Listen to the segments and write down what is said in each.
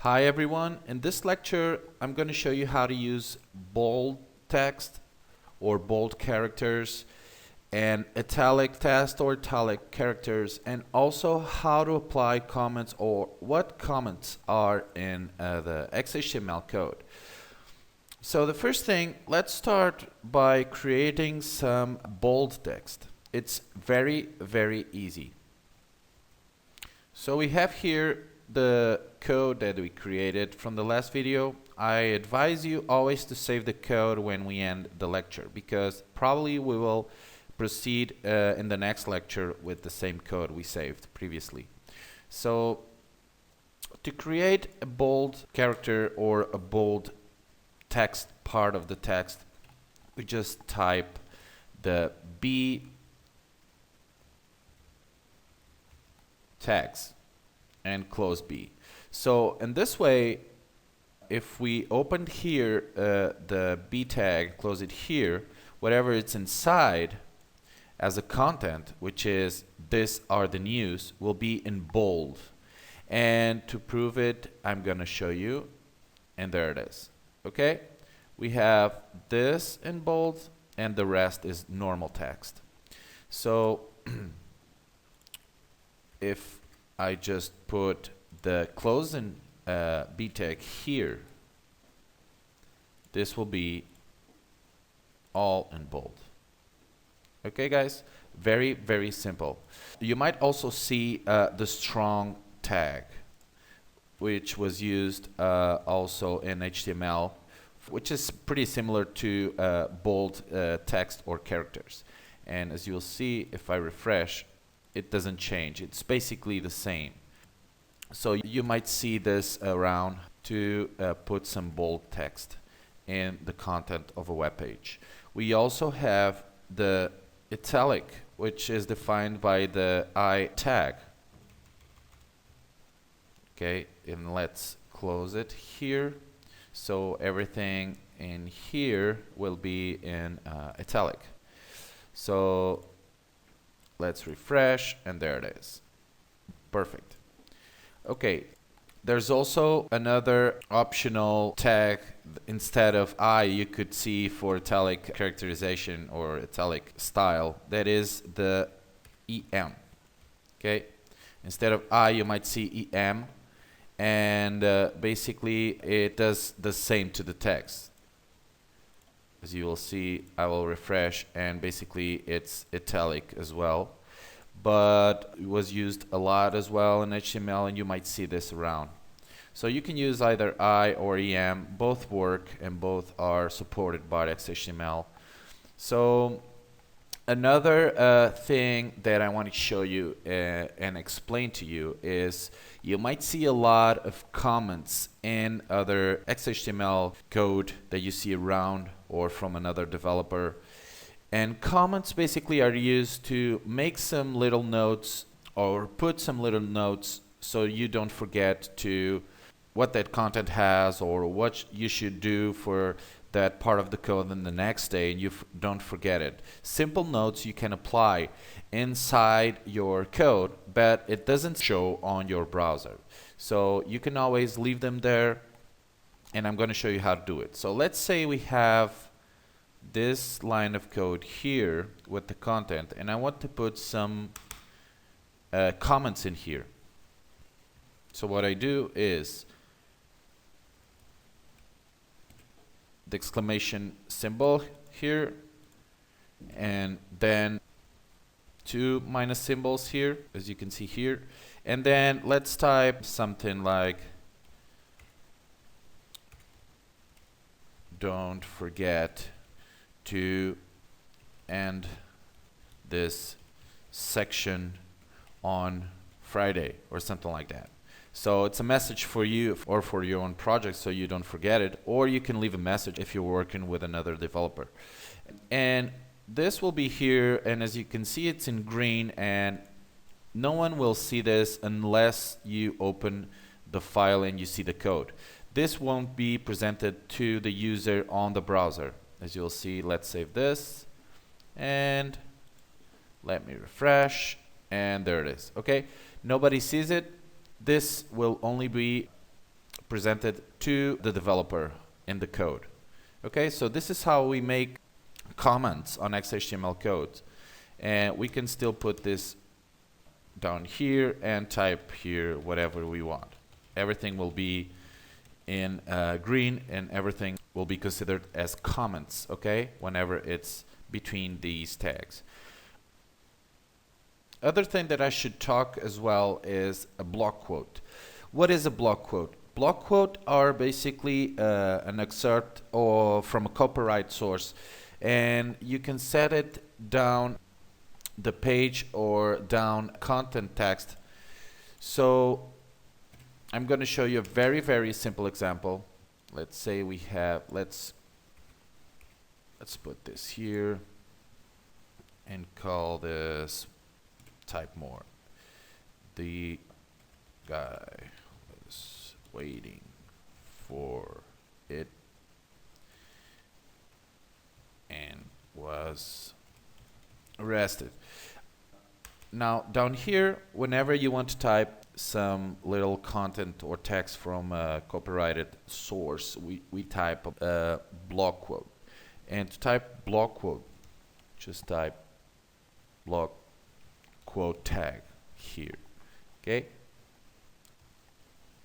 Hi everyone, in this lecture I'm going to show you how to use bold text or bold characters and italic text or italic characters, and also how to apply comments or what comments are in the HTML code. So the first thing, let's start by creating some bold text. It's very easy. So we have here the code that we created from the last video. I advise you always to save the code when we end the lecture, because probably we will proceed in the next lecture with the same code we saved previously. So to create a bold character or a bold text part of the text, we just type the B tags and close B. So in this way, if we opened here the B tag, close it here, whatever it's inside as a content, which is "this are the news," will be in bold. And to prove it, I'm going to show you, and there it is. Okay, we have this in bold and the rest is normal text. So if I just put the closing B tag here, this will be all in bold. Okay guys, very simple. You might also see the strong tag, which was used also in HTML, which is pretty similar to bold text or characters. And as you'll see, if I refresh, it doesn't change. It's basically the same. So you might see this around to put some bold text in the content of a web page. We also have the italic, which is defined by the I tag. Okay, and let's close it here. So everything in here will be in italic. So let's refresh, and there it is. Perfect. Okay, there's also another optional tag instead of I you could see for italic characterization or italic style. That is the EM. Okay, instead of I you might see EM, and basically it does the same to the text. As you will see, I will refresh, and basically it's italic as well, but it was used a lot as well in HTML, and you might see this around. So you can use either I or EM, both work and both are supported by HTML. So another thing that I want to show you and explain to you is you might see a lot of comments in other HTML code that you see around or from another developer. And comments basically are used to make some little notes or put some little notes so you don't forget to what that content has or what you should do for that part of the code in the next day, and you don't forget it. Simple notes you can apply inside your code, but it doesn't show on your browser. So you can always leave them there, and I'm going to show you how to do it. So let's say we have this line of code here with the content, and I want to put some comments in here. So what I do is the exclamation symbol here, and then two minus symbols here, as you can see here, and then let's type something like "don't forget to end this section on Friday," or something like that. So it's a message for you or for your own project, so you don't forget it, or you can leave a message if you're working with another developer. And this will be here, and as you can see, it's in green, and no one will see this unless you open the file and you see the code. This won't be presented to the user on the browser. As you'll see, let's save this, and let me refresh, and there it is. Okay, nobody sees it. This will only be presented to the developer in the code. Okay, so this is how we make comments on XHTML code. And we can still put this down here and type here whatever we want. Everything will be in green, and everything will be considered as comments, okay, whenever it's between these tags. Other thing that I should talk as well is a block quote. What is a block quote? Block quote are basically an excerpt from a copyright source, and you can set it down the page or down content text. So I'm going to show you a very, very simple example. Let's say we have, let's put this here and call this type more. The guy was waiting for it and was arrested. Now down here, whenever you want to type some little content or text from a copyrighted source, we type a block quote. And to type block quote, just type block quote tag here, okay?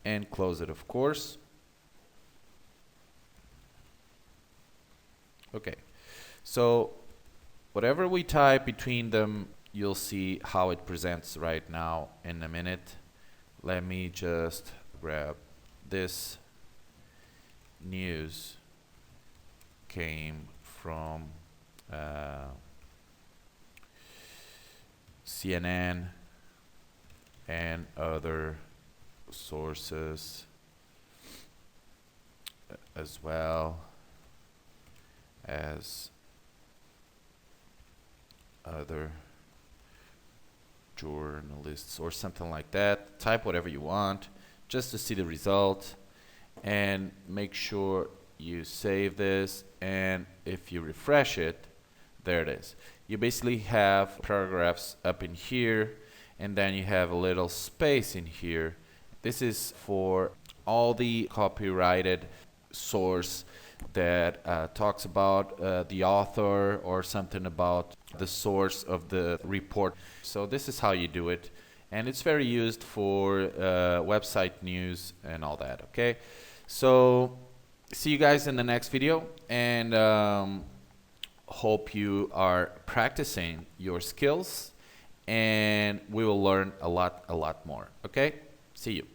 And close it, of course. Okay, so whatever we type between them, you'll see how it presents right now in a minute. Let me just grab this. News came from CNN and other sources as well as other journalists or something like that. Type whatever you want just to see the result, and make sure you save this, and if you refresh it, there it is. You basically have paragraphs up in here, and then you have a little space in here. This is for all the copyrighted source that talks about the author or something about the source of the report. So this is how you do it, and it's very used for website news and all that. Okay, so see you guys in the next video, and hope you are practicing your skills, and we will learn a lot more. Okay, see you.